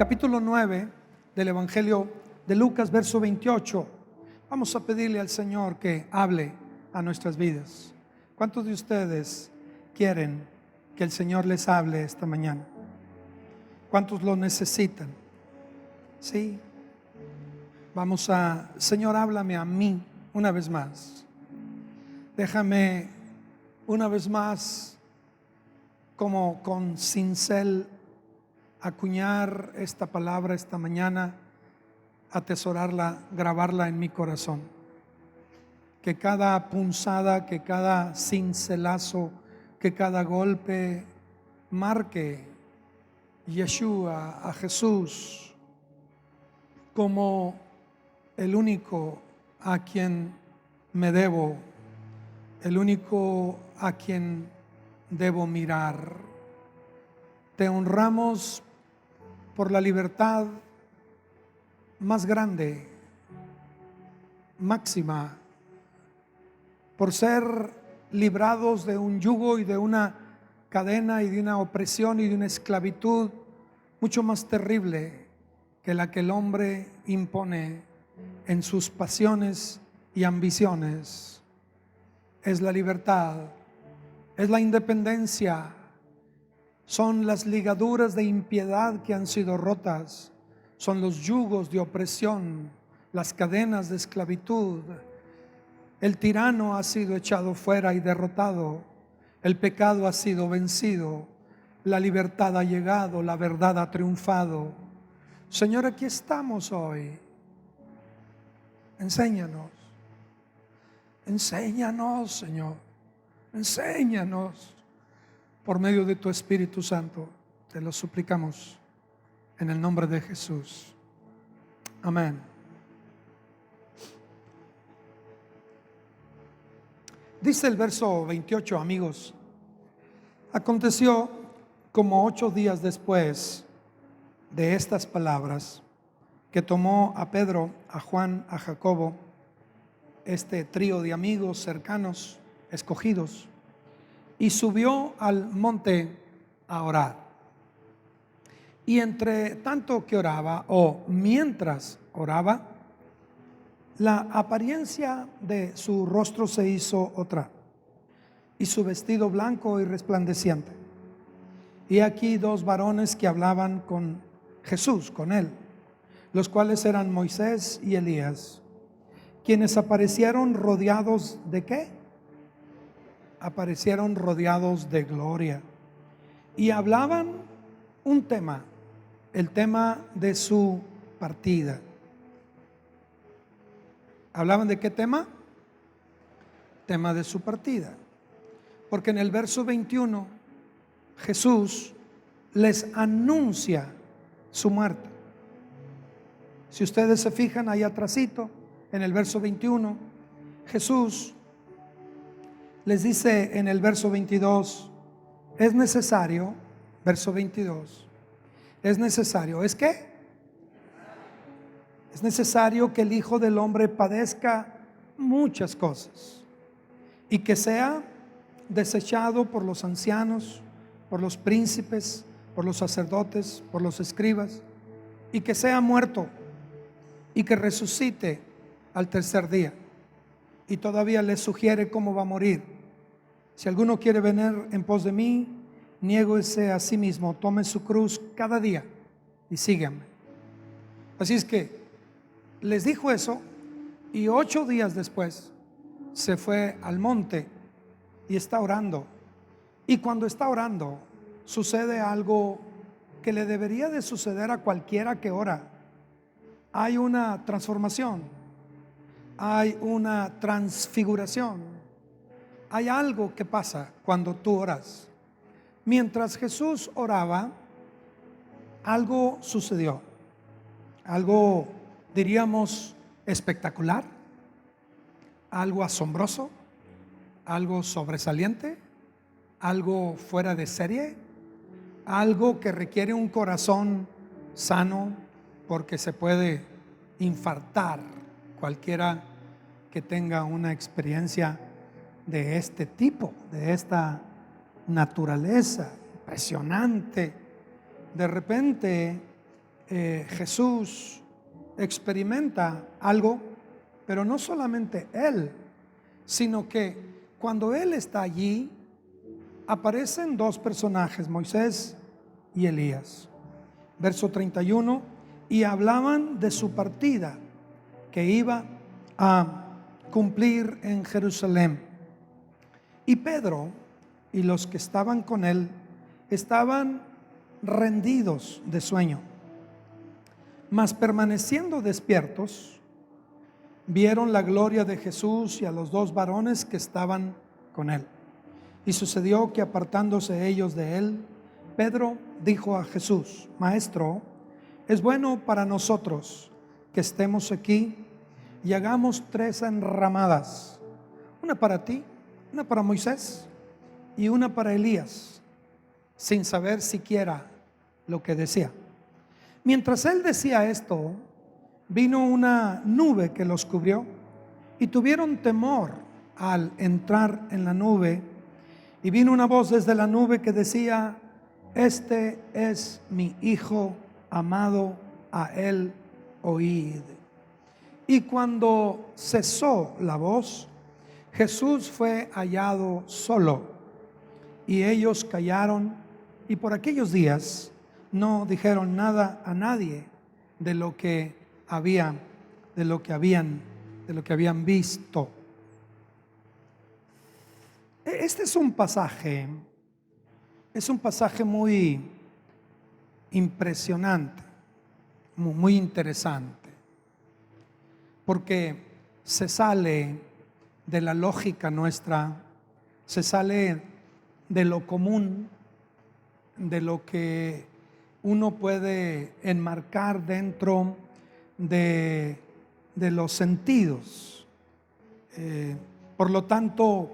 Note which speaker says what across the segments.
Speaker 1: capítulo 9 del Evangelio de Lucas, verso 28. Vamos a pedirle al Señor que hable a nuestras vidas. ¿Cuántos de ustedes quieren que el Señor les hable esta mañana? ¿Cuántos lo necesitan? Sí. Vamos a, Señor, háblame a mí una vez más. Déjame una vez más, como con cincel, acuñar esta palabra esta mañana, atesorarla, grabarla en mi corazón. Que cada punzada, que cada cincelazo, que cada golpe marque Yeshua, a Jesús, como el único a quien me debo, el único a quien debo mirar. Te honramos por la libertad más grande, máxima, por ser librados de un yugo y de una cadena y de una opresión y de una esclavitud mucho más terrible que la que el hombre impone en sus pasiones y ambiciones. Es la libertad, es la independencia, son las ligaduras de impiedad que han sido rotas, son los yugos de opresión, las cadenas de esclavitud. El tirano ha sido echado fuera y derrotado, el pecado ha sido vencido, la libertad ha llegado, la verdad ha triunfado. Señor, aquí estamos hoy. Enséñanos, Señor, enséñanos por medio de tu Espíritu Santo. Te lo suplicamos en el nombre de Jesús. Amén. Dice el verso 28, amigos: aconteció como 8 días después de estas palabras, que tomó a Pedro, a Juan, a Jacobo, este trío de amigos cercanos, escogidos, y subió al monte a orar. Y entre tanto que oraba, o mientras oraba, la apariencia de su rostro se hizo otra, y su vestido blanco y resplandeciente. Y aquí 2 varones que hablaban con Jesús, con él, los cuales eran Moisés y Elías, quienes aparecieron rodeados ¿de qué? Aparecieron rodeados de gloria, y hablaban un tema, el tema de su partida. ¿Hablaban de qué tema? Tema de su partida. Porque en el verso 21 Jesús les anuncia su muerte. Si ustedes se fijan ahí atrásito, en el verso 21, Jesús les dice en el verso 22, es necesario, verso 22, es necesario, ¿es qué? Es necesario que el Hijo del Hombre padezca muchas cosas y que sea desechado por los ancianos, por los príncipes, por los sacerdotes, por los escribas, y que sea muerto y que resucite al tercer día. Y todavía les sugiere cómo va a morir. Si alguno quiere venir en pos de mí, niéguese a sí mismo, tome su cruz cada día y síganme. Así es que les dijo eso, y 8 días después se fue al monte y está orando. Y cuando está orando sucede algo que le debería de suceder a cualquiera que ora. Hay una transformación, hay una transfiguración, hay algo que pasa cuando tú oras. Mientras Jesús oraba, algo sucedió, algo diríamos espectacular, algo asombroso, algo sobresaliente, algo fuera de serie, algo que requiere un corazón sano, porque se puede infartar cualquiera que tenga una experiencia de este tipo, de esta naturaleza impresionante. De repente Jesús experimenta algo, pero no solamente él, sino que cuando él está allí, aparecen dos personajes, Moisés y Elías. Verso 31, y hablaban de su partida que iba a cumplir en Jerusalén. Y Pedro y los que estaban con él estaban rendidos de sueño, mas permaneciendo despiertos, vieron la gloria de Jesús y a los dos varones que estaban con él. Y sucedió que apartándose ellos de él, Pedro dijo a Jesús: Maestro, es bueno para nosotros que estemos aquí y hagamos 3 enramadas, una para ti, una para Moisés y una para Elías, sin saber siquiera lo que decía. Mientras él decía esto, vino una nube que los cubrió y tuvieron temor al entrar en la nube. Y vino una voz desde la nube que decía: Este es mi Hijo amado, a él oíd. Y cuando cesó la voz, Jesús fue hallado solo, y ellos callaron, y por aquellos días no dijeron nada a nadie de lo que habían visto. Este es un pasaje muy impresionante, muy interesante, porque se sale de la lógica nuestra, se sale de lo común, de lo que uno puede enmarcar dentro de los sentidos. Por lo tanto,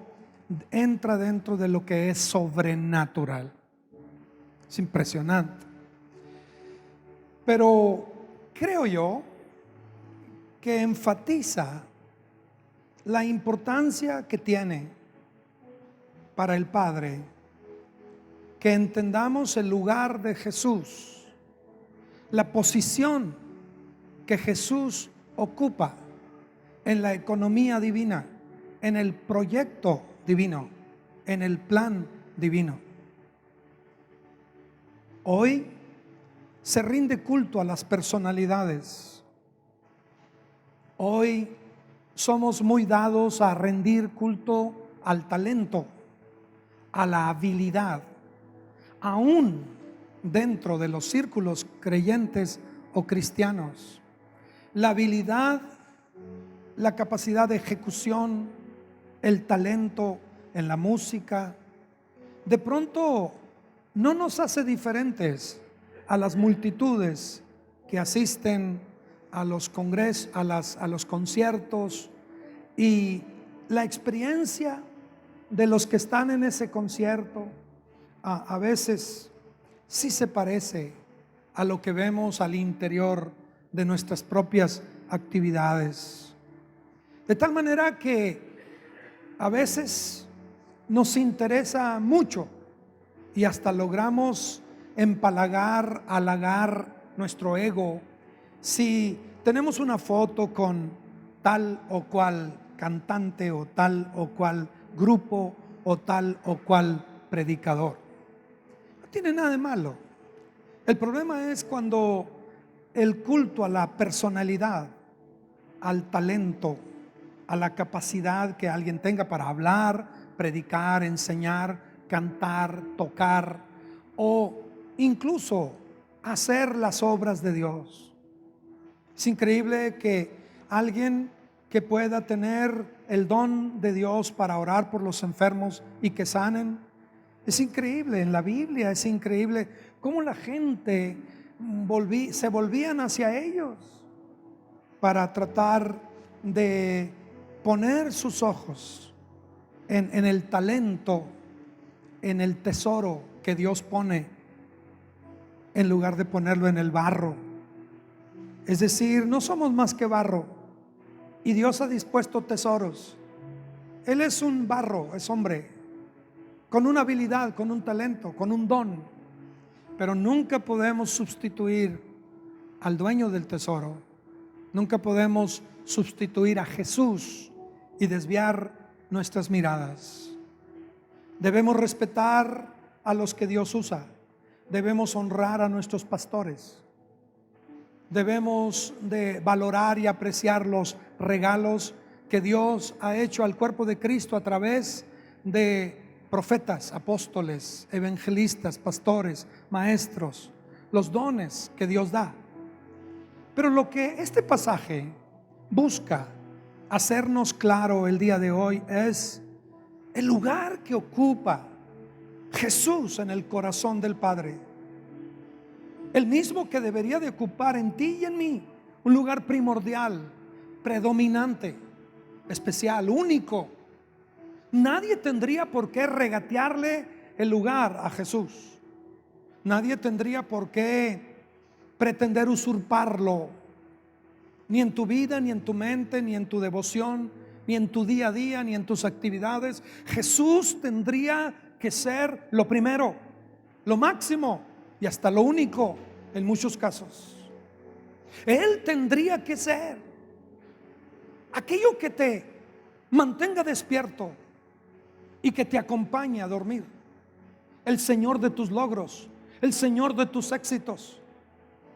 Speaker 1: entra dentro de lo que es sobrenatural. Es impresionante. Pero creo yo que enfatiza la importancia que tiene para el Padre que entendamos el lugar de Jesús, la posición que Jesús ocupa en la economía divina, en el proyecto divino, en el plan divino. Hoy se rinde culto a las personalidades. Hoy somos muy dados a rendir culto al talento, a la habilidad, aún dentro de los círculos creyentes o cristianos. La habilidad, la capacidad de ejecución, el talento en la música, de pronto no nos hace diferentes a las multitudes que asisten a los congresos, a los conciertos, y la experiencia de los que están en ese concierto a veces sí se parece a lo que vemos al interior de nuestras propias actividades. De tal manera que a veces nos interesa mucho y hasta logramos empalagar, halagar nuestro ego si tenemos una foto con tal o cual cantante o tal o cual grupo o tal o cual predicador. No tiene nada de malo. El problema es cuando el culto a la personalidad, al talento, a la capacidad que alguien tenga para hablar, predicar, enseñar, cantar, tocar o incluso hacer las obras de Dios. Es increíble que alguien que pueda tener el don de Dios para orar por los enfermos y que sanen. Es increíble, en la Biblia es increíble cómo la gente se volvían hacia ellos para tratar de poner sus ojos en el talento, en el tesoro que Dios pone, en lugar de ponerlo en el barro. Es decir, no somos más que barro y Dios ha dispuesto tesoros. Él es un barro, es hombre, con una habilidad, con un talento, con un don, pero nunca podemos sustituir al dueño del tesoro. Nunca podemos sustituir a Jesús y desviar nuestras miradas. Debemos respetar a los que Dios usa. Debemos honrar a nuestros pastores. Debemos de valorar y apreciar los regalos que Dios ha hecho al cuerpo de Cristo a través de profetas, apóstoles, evangelistas, pastores, maestros, los dones que Dios da. Pero lo que este pasaje busca hacernos claro el día de hoy es el lugar que ocupa Jesús en el corazón del Padre, el mismo que debería de ocupar en ti y en mí un lugar primordial, predominante, especial, único. Nadie tendría por qué regatearle el lugar a Jesús. Nadie tendría por qué pretender usurparlo, ni en tu vida, ni en tu mente, ni en tu devoción, ni en tu día a día, ni en tus actividades. Jesús tendría que ser lo primero, lo máximo y hasta lo único en muchos casos. Él tendría que ser aquello que te mantenga despierto y que te acompañe a dormir. El Señor de tus logros, el Señor de tus éxitos,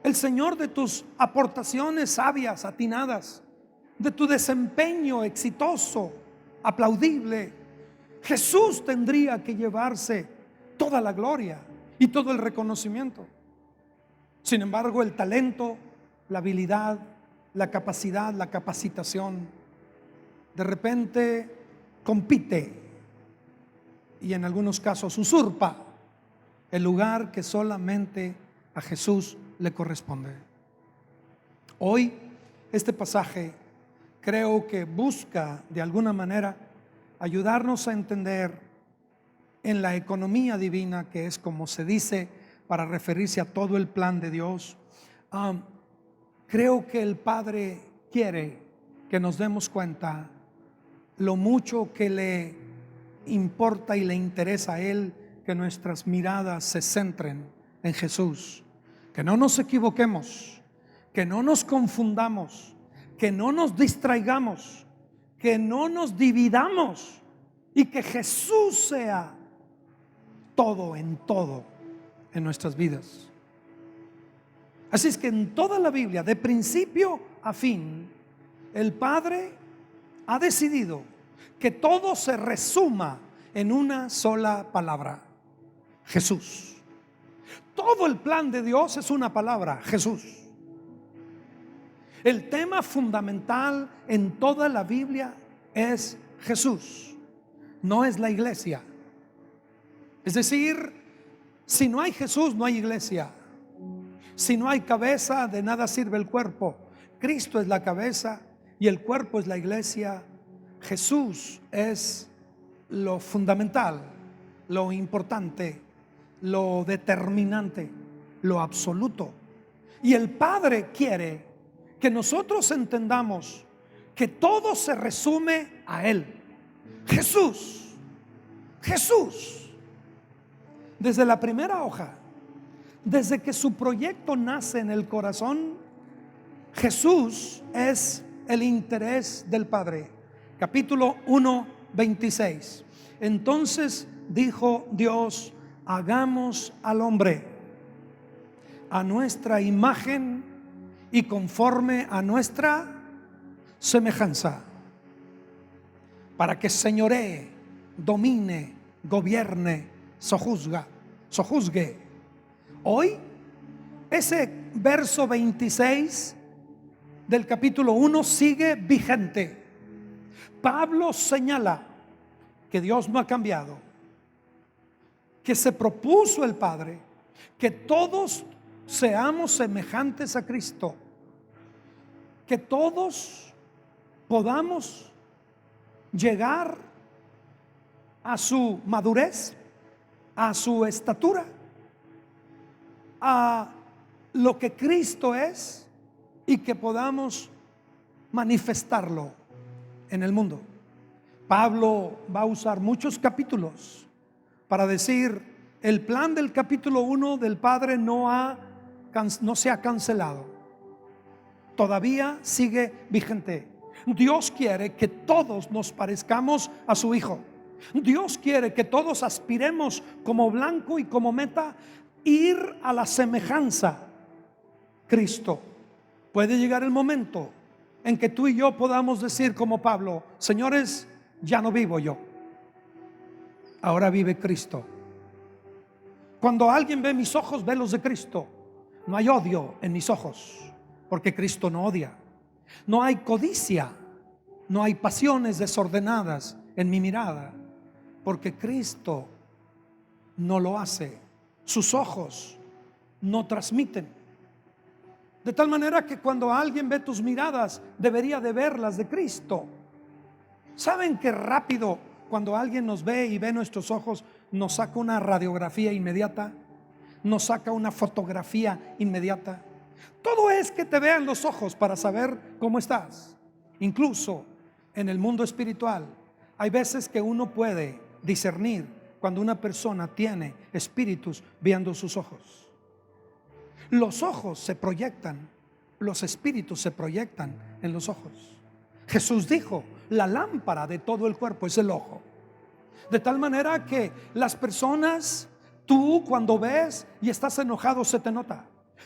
Speaker 1: el Señor de tus aportaciones sabias, atinadas, de tu desempeño exitoso, aplaudible. Jesús tendría que llevarse toda la gloria y todo el reconocimiento. Sin embargo, el talento, la habilidad, la capacidad, la capacitación, de repente compite y en algunos casos usurpa el lugar que solamente a Jesús le corresponde. Hoy este pasaje creo que busca de alguna manera ayudarnos a entender en la economía divina, que es como se dice para referirse a todo el plan de Dios. Creo que el Padre quiere que nos demos cuenta lo mucho que le importa y le interesa a Él que nuestras miradas se centren en Jesús, que no nos equivoquemos, que no nos confundamos, que no nos distraigamos, que no nos dividamos y que Jesús sea todo en nuestras vidas. Así es que en toda la Biblia, de principio a fin, el Padre ha decidido que todo se resuma en una sola palabra: Jesús. Todo el plan de Dios es una palabra: Jesús. El tema fundamental en toda la Biblia es Jesús, no es la iglesia. Es decir, si no hay Jesús, no hay iglesia. Si no hay cabeza, de nada sirve el cuerpo. Cristo es la cabeza y el cuerpo es la iglesia. Jesús es lo fundamental, lo importante, lo determinante, lo absoluto. Y el Padre quiere que nosotros entendamos que todo se resume a Él. Jesús. Jesús. Desde la primera hoja, desde que su proyecto nace en el corazón, Jesús es el interés del Padre. Capítulo 1, 26. Entonces dijo Dios: hagamos al hombre a nuestra imagen y conforme a nuestra semejanza, para que señoree, domine, gobierne, sojuzgue. Hoy ese verso 26 del capítulo 1 sigue vigente. Pablo señala que Dios no ha cambiado, que se propuso el Padre que todos seamos semejantes a Cristo, que todos podamos llegar a su madurez, a su estatura, a lo que Cristo es, y que podamos manifestarlo en el mundo. Pablo va a usar muchos capítulos para decir: el plan del capítulo 1 del Padre no se ha cancelado. todavía sigue vigente. Dios quiere que todos nos parezcamos a su Hijo. Dios quiere que todos aspiremos como blanco y como meta ir a la semejanza Cristo. Puede llegar el momento en que tú y yo podamos decir como Pablo: señores, ya no vivo yo, ahora vive Cristo. Cuando alguien ve mis ojos, ve los de Cristo. No hay odio en mis ojos, porque Cristo no odia. No hay codicia, no hay pasiones desordenadas en mi mirada, porque Cristo no lo hace. Sus ojos no transmiten. De tal manera que cuando alguien ve tus miradas, debería de verlas de Cristo. ¿Saben qué rápido cuando alguien nos ve y ve nuestros ojos, nos saca una radiografía inmediata? Nos saca una fotografía inmediata. Todo es que te vean los ojos para saber cómo estás. Incluso en el mundo espiritual hay veces que uno puede discernir cuando una persona tiene espíritus viendo sus ojos. Los ojos se proyectan, los espíritus se proyectan en los ojos. Jesús dijo: la lámpara de todo el cuerpo es el ojo. De tal manera que las personas, tú cuando ves y estás enojado, se te nota.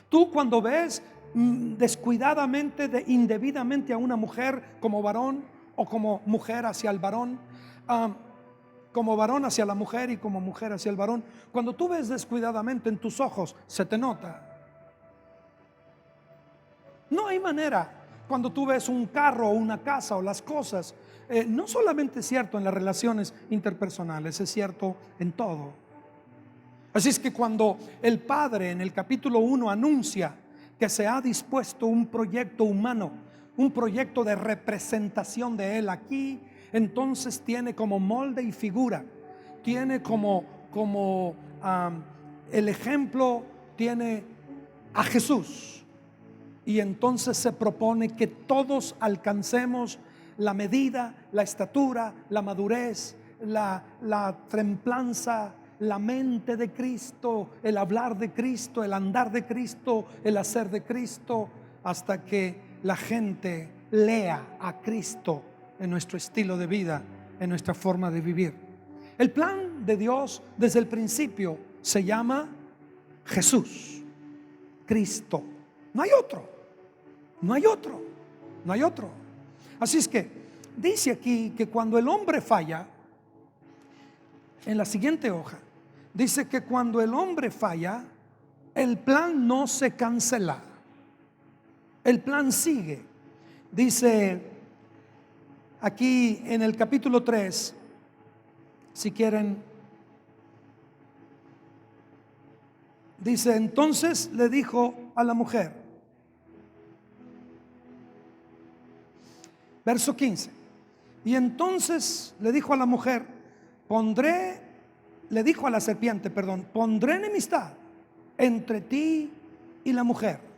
Speaker 1: Tú cuando ves descuidadamente, indebidamente a una mujer como varón, o como mujer hacia el varón, como varón hacia la mujer y como mujer hacia el varón, cuando tú ves descuidadamente, en tus ojos se te nota. No hay manera. Cuando tú ves un carro o una casa o las cosas, no solamente es cierto en las relaciones interpersonales, es cierto en todo. Así es que cuando el Padre en el capítulo 1 anuncia que se ha dispuesto un proyecto humano, un proyecto de representación de Él aquí, entonces tiene como molde y figura, tiene como el ejemplo, tiene a Jesús. Y entonces se propone que todos alcancemos la medida, la estatura, la madurez, la templanza, la mente de Cristo, el hablar de Cristo, el andar de Cristo, el hacer de Cristo, hasta que la gente lea a Cristo en nuestro estilo de vida, en nuestra forma de vivir. El plan de Dios desde el principio se llama Jesús, Cristo. No hay otro, no hay otro, no hay otro. Así es que dice aquí que cuando el hombre falla, en la siguiente hoja, dice que cuando el hombre falla, el plan no se cancela, el plan sigue. Dice aquí en el capítulo 3, si quieren, dice: entonces le dijo a la mujer, verso 15, y entonces le dijo a la mujer, le dijo a la serpiente, pondré enemistad entre ti y la mujer.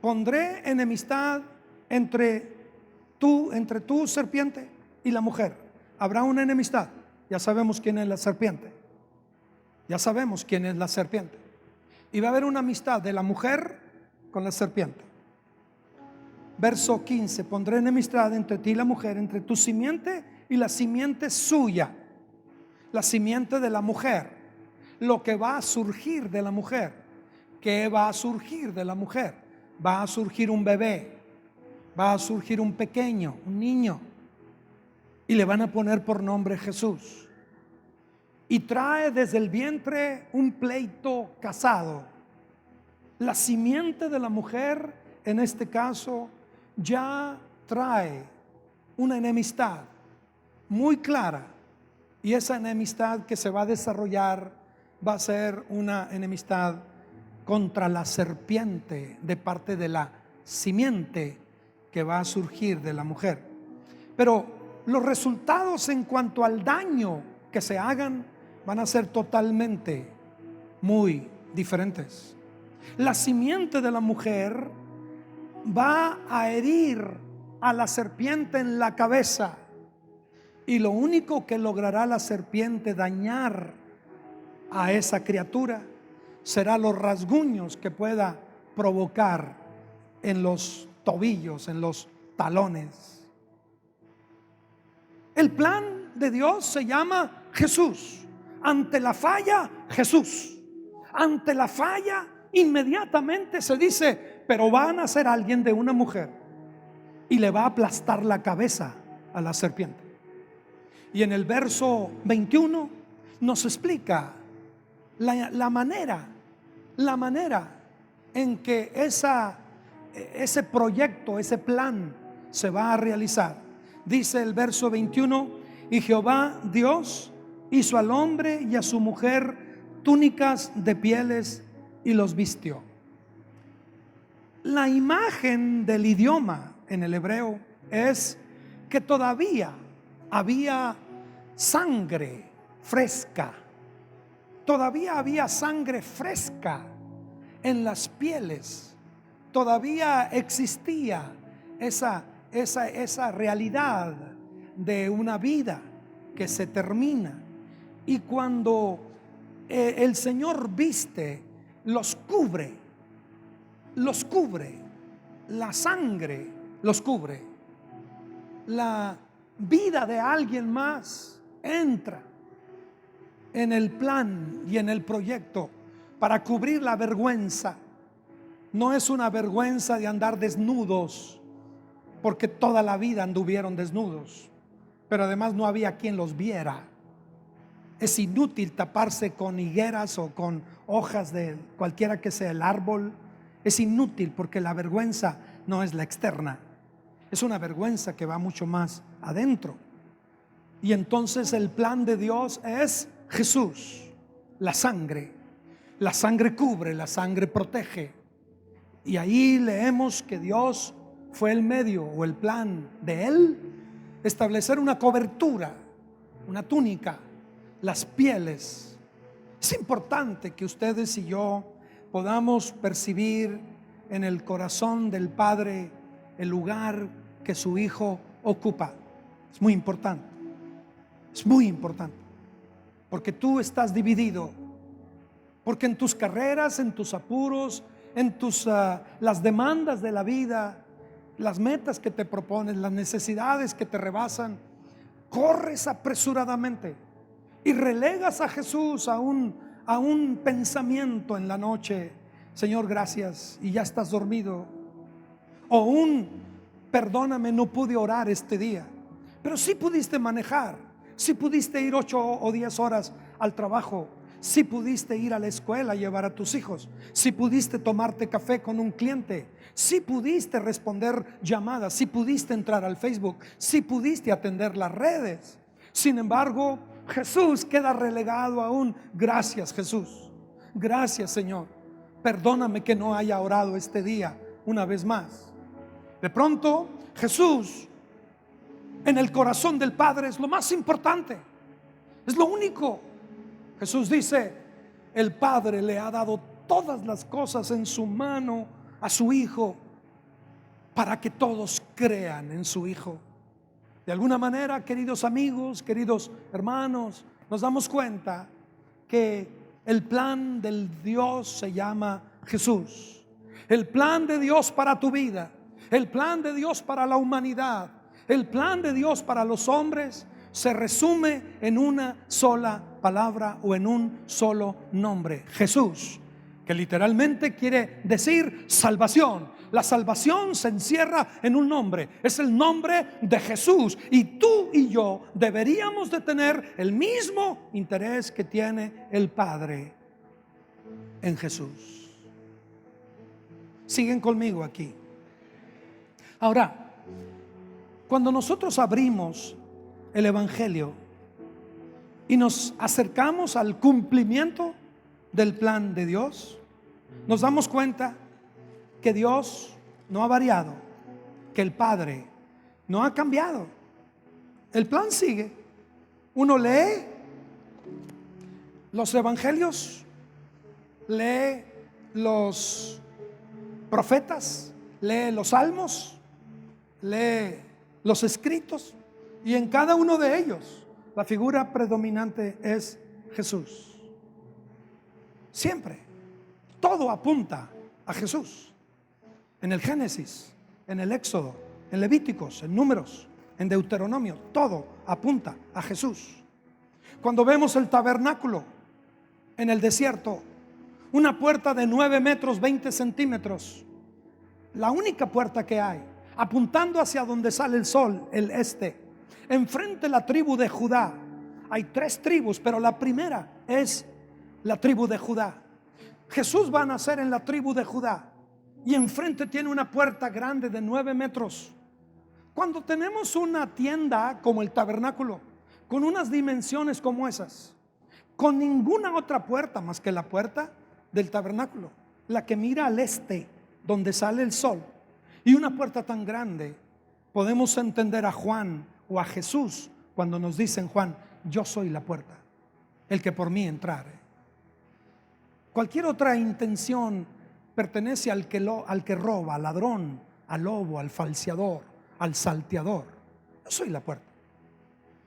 Speaker 1: Pondré enemistad entre tú, serpiente, y la mujer. Habrá una enemistad. Ya sabemos quién es la serpiente. Ya sabemos quién es la serpiente. Y va a haber una amistad de la mujer con la serpiente. Verso 15: pondré enemistad entre ti y la mujer, entre tu simiente y la simiente suya. La simiente de la mujer, lo que va a surgir de la mujer. ¿Qué va a surgir de la mujer? Va a surgir un bebé, va a surgir un pequeño, un niño, y le van a poner por nombre Jesús. Y trae desde el vientre un pleito casado. La simiente de la mujer, en este caso, ya trae una enemistad muy clara, y esa enemistad que se va a desarrollar va a ser una enemistad contra la serpiente de parte de la simiente que va a surgir de la mujer. Pero los resultados en cuanto al daño que se hagan van a ser totalmente muy diferentes. La simiente de la mujer va a herir a la serpiente en la cabeza, y lo único que logrará la serpiente dañar a esa criatura será los rasguños que pueda provocar en los tobillos, en los talones. El plan de Dios se llama Jesús. Ante la falla, Jesús. Ante la falla, inmediatamente se dice: pero va a nacer alguien de una mujer y le va a aplastar la cabeza a la serpiente. Y en el verso 21 nos explica la manera en que ese proyecto, ese plan se va a realizar. Dice el verso 21: y Jehová Dios hizo al hombre y a su mujer túnicas de pieles y los vistió. La imagen del idioma en el hebreo es que todavía había sangre fresca. Todavía había sangre fresca en las pieles. Todavía existía esa realidad de una vida que se termina. Y cuando el Señor viste, los cubre, la sangre los cubre, la vida de alguien más entra en el plan y en el proyecto para cubrir la vergüenza. No es una vergüenza de andar desnudos, porque toda la vida anduvieron desnudos, pero además no había quien los viera. Es inútil taparse con higueras o con hojas de cualquiera que sea el árbol. Es inútil, porque la vergüenza no es la externa, es una vergüenza que va mucho más adentro. Y entonces el plan de Dios es Jesús. La sangre cubre, la sangre protege. Y ahí leemos que Dios fue el medio o el plan de Él establecer una cobertura, una túnica, las pieles. Es importante que ustedes y yo podamos percibir en el corazón del Padre el lugar que su Hijo ocupa. Es muy importante. Es muy importante, porque tú estás dividido, porque en tus carreras, en tus apuros, en las demandas de la vida, las metas que te propones, las necesidades que te rebasan, corres apresuradamente y relegas a Jesús a un pensamiento en la noche: Señor, gracias, y ya estás dormido. O perdóname, no pude orar este día, pero sí pudiste manejar, sí pudiste ir 8 o 10 horas al trabajo, sí pudiste ir a la escuela a llevar a tus hijos, sí pudiste tomarte café con un cliente, sí pudiste responder llamadas, sí pudiste entrar al Facebook, sí pudiste atender las redes. Sin embargo, Jesús queda relegado a gracias, Jesús, gracias, Señor, perdóname que no haya orado este día una vez más. De pronto, Jesús en el corazón del Padre es lo más importante, es lo único. Jesús dice: el Padre le ha dado todas las cosas en su mano a su Hijo, para que todos crean en su Hijo. De alguna manera, queridos amigos, queridos hermanos, nos damos cuenta que el plan del Dios se llama Jesús. El plan de Dios para tu vida, el plan de Dios para la humanidad, el plan de Dios para los hombres se resume en una sola palabra o en un solo nombre: Jesús, que literalmente quiere decir salvación. La salvación se encierra en un nombre, es el nombre de Jesús. Y tú y yo deberíamos de tener el mismo interés que tiene el Padre en Jesús. Siguen conmigo aquí. Ahora, cuando nosotros abrimos el Evangelio y nos acercamos al cumplimiento del plan de Dios, nos damos cuenta que Dios no ha variado, que el Padre no ha cambiado. El plan sigue. Uno lee los evangelios, lee los profetas, lee los salmos, lee los escritos, y en cada uno de ellos la figura predominante es Jesús. Siempre, todo apunta a Jesús. en el Génesis, en el Éxodo, en Levíticos, en Números, en Deuteronomio, todo apunta a Jesús. Cuando vemos el tabernáculo en el desierto, una puerta de 9 metros 20 centímetros, la única puerta que hay, apuntando hacia donde sale el sol, el este. Enfrente la tribu de Judá. Hay 3 tribus, pero la primera es la tribu de Judá. Jesús va a nacer en la tribu de Judá y enfrente tiene una puerta grande de 9 metros. Cuando tenemos una tienda como el tabernáculo, con unas dimensiones como esas, con ninguna otra puerta más que la puerta del tabernáculo, la que mira al este, donde sale el sol, y una puerta tan grande, podemos entender a Juan o a Jesús cuando nos dicen: Juan, yo soy la puerta, el que por mí entrare. Cualquier otra intención pertenece al que roba, al ladrón, al lobo, al falseador, al salteador. Yo soy la puerta.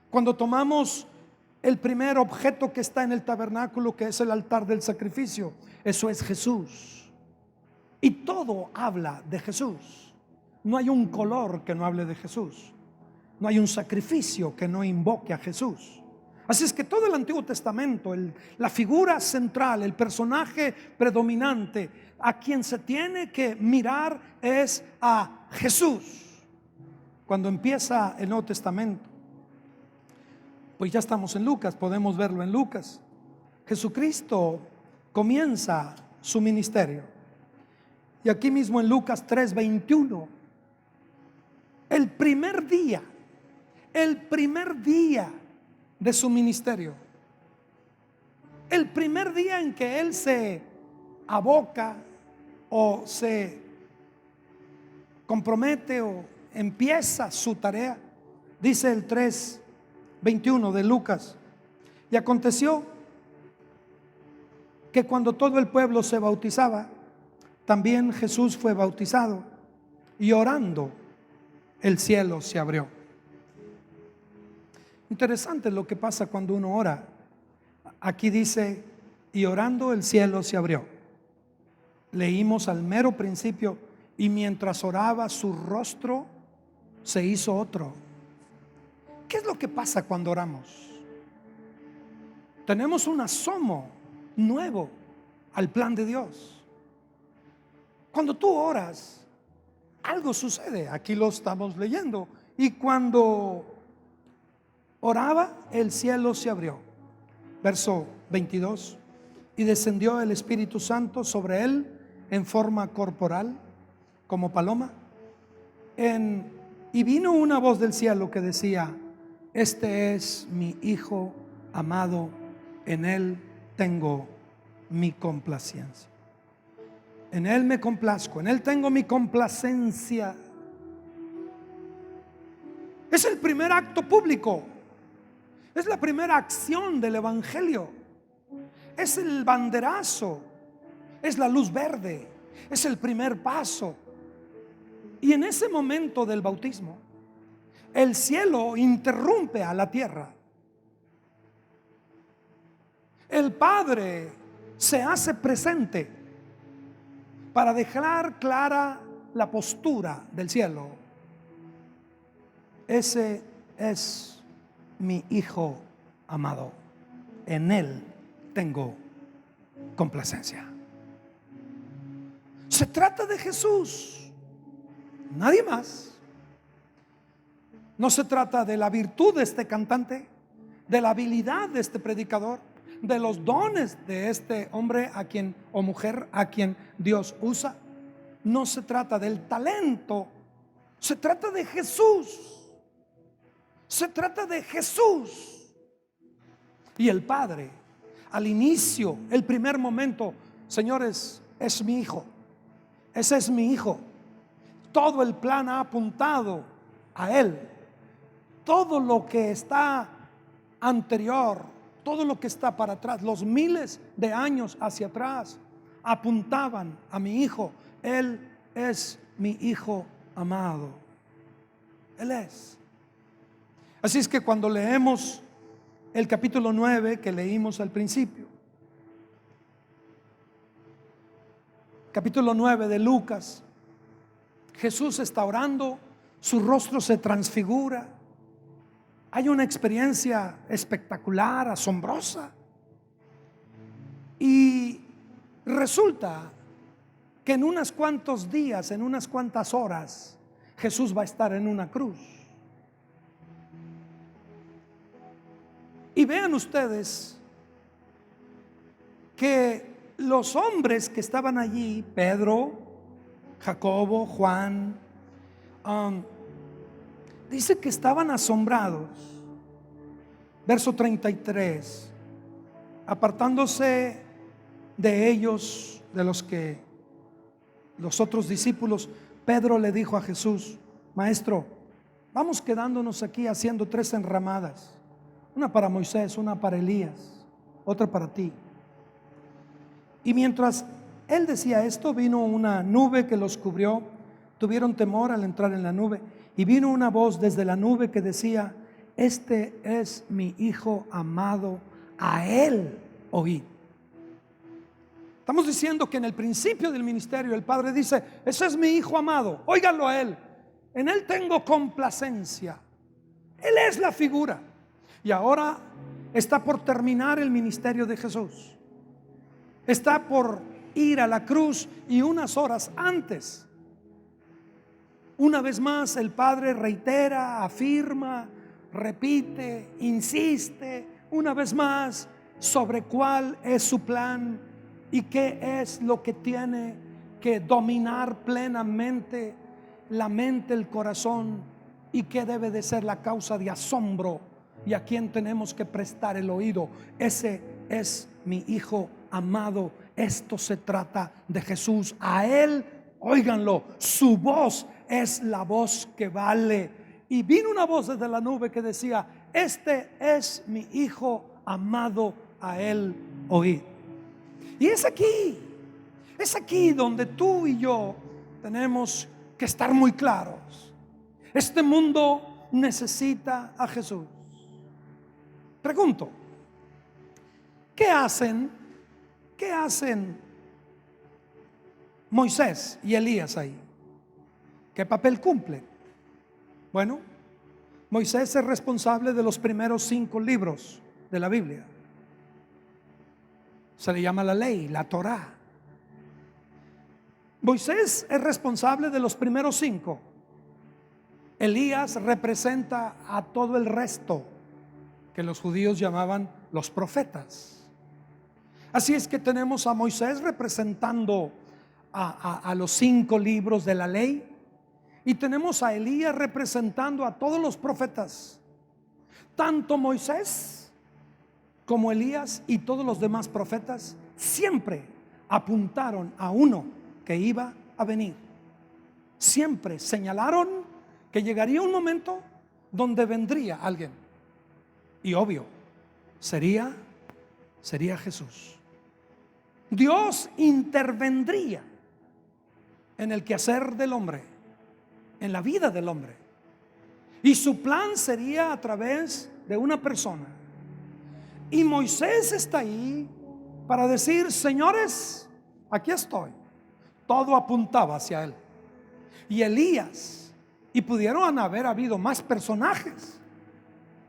Speaker 1: Cuando tomamos el primer objeto que está en el tabernáculo, que es el altar del sacrificio, eso es Jesús. Y todo habla de Jesús. No hay un color que no hable de Jesús. No hay un sacrificio que no invoque a Jesús. Así es que todo el Antiguo Testamento, la figura central, el personaje predominante a quien se tiene que mirar es a Jesús. Cuando empieza el Nuevo Testamento, pues ya estamos en Lucas, podemos verlo en Lucas. Jesucristo comienza su ministerio. Y aquí mismo en Lucas 3:21, el primer día de su ministerio, el primer día en que Él se aboca o se compromete o empieza su tarea, dice el 3:21 de Lucas: y aconteció que cuando todo el pueblo se bautizaba, también Jesús fue bautizado, y orando el cielo se abrió. Interesante lo que pasa cuando uno ora. Aquí dice: y orando el cielo se abrió. Leímos al mero principio: y mientras oraba su rostro se hizo otro. ¿Qué es lo que pasa cuando oramos? Tenemos un asomo nuevo al plan de Dios. Cuando tú oras, algo sucede. Aquí lo estamos leyendo. Y cuando oraba, el cielo se abrió. Verso 22. Y descendió el Espíritu Santo sobre él en forma corporal, como paloma. Y vino una voz del cielo que decía: este es mi Hijo amado, en él tengo mi complacencia. En él me complazco, en él tengo mi complacencia. Es el primer acto público. Es la primera acción del Evangelio. Es el banderazo. Es la luz verde. Es el primer paso. Y en ese momento del bautismo, el cielo interrumpe a la tierra. El Padre se hace presente para dejar clara la postura del cielo. Ese es mi Hijo amado, en él tengo complacencia. Se trata de Jesús, nadie más. No se trata de la virtud de este cantante, de la habilidad de este predicador, de los dones de este hombre a quien o mujer a quien Dios usa. No se trata del talento, se trata de Jesús. Se trata de Jesús. Y el Padre, al inicio, el primer momento: señores, es mi hijo. Ese es mi hijo. Todo el plan ha apuntado a él. Todo lo que está anterior, todo lo que está para atrás, los miles de años hacia atrás, apuntaban a mi hijo. Él es mi Hijo amado. Él es. Así es que cuando leemos el capítulo 9 que leímos al principio, capítulo 9 de Lucas, Jesús está orando, su rostro se transfigura. Hay una experiencia espectacular, asombrosa. Y resulta que en unos cuantos días, en unas cuantas horas, Jesús va a estar en una cruz. Y vean ustedes que los hombres que estaban allí, Pedro, Jacobo, Juan, dice que estaban asombrados. Verso 33, apartándose de ellos, de los otros discípulos, Pedro le dijo a Jesús: Maestro, vamos quedándonos aquí haciendo 3 enramadas, una para Moisés, una para Elías, otra para ti. Y mientras él decía esto, vino una nube que los cubrió. Tuvieron temor al entrar en la nube, y vino una voz desde la nube que decía: Este es mi Hijo amado, a él oíd. Estamos diciendo que en el principio del ministerio el Padre dice: ese es mi Hijo amado, óiganlo a él, en él tengo complacencia. Él es la figura. Y ahora está por terminar el ministerio de Jesús. Está por ir a la cruz, y unas horas antes, una vez más el Padre reitera, afirma, repite, insiste una vez más sobre cuál es su plan y qué es lo que tiene que dominar plenamente la mente, el corazón, y qué debe de ser la causa de asombro y a quién tenemos que prestar el oído. Ese es mi Hijo amado. Esto se trata de Jesús. A él, óiganlo, su voz es la voz que vale. Y vino una voz desde la nube que decía: este es mi Hijo amado, a él oíd. Y es aquí donde tú y yo tenemos que estar muy claros. Este mundo necesita a Jesús. Pregunto, ¿qué hacen Moisés y Elías ahí? ¿Qué papel cumplen? Bueno, Moisés es responsable de los primeros 5 libros de la Biblia. Se le llama la ley, la Torá. Moisés es responsable de los primeros 5. Elías representa a todo el resto, que los judíos llamaban los profetas. Así es que tenemos a Moisés representando a los 5 libros de la ley, y tenemos a Elías representando a todos los profetas. Tanto Moisés como Elías y todos los demás profetas siempre apuntaron a uno que iba a venir. Siempre señalaron que llegaría un momento donde vendría alguien, y obvio, sería Jesús. Dios intervendría en el quehacer del hombre, en la vida del hombre, y su plan sería a través de una persona. Y Moisés está ahí para decir: señores, aquí estoy. Todo apuntaba hacia él. Y Elías, y pudieron haber habido más personajes,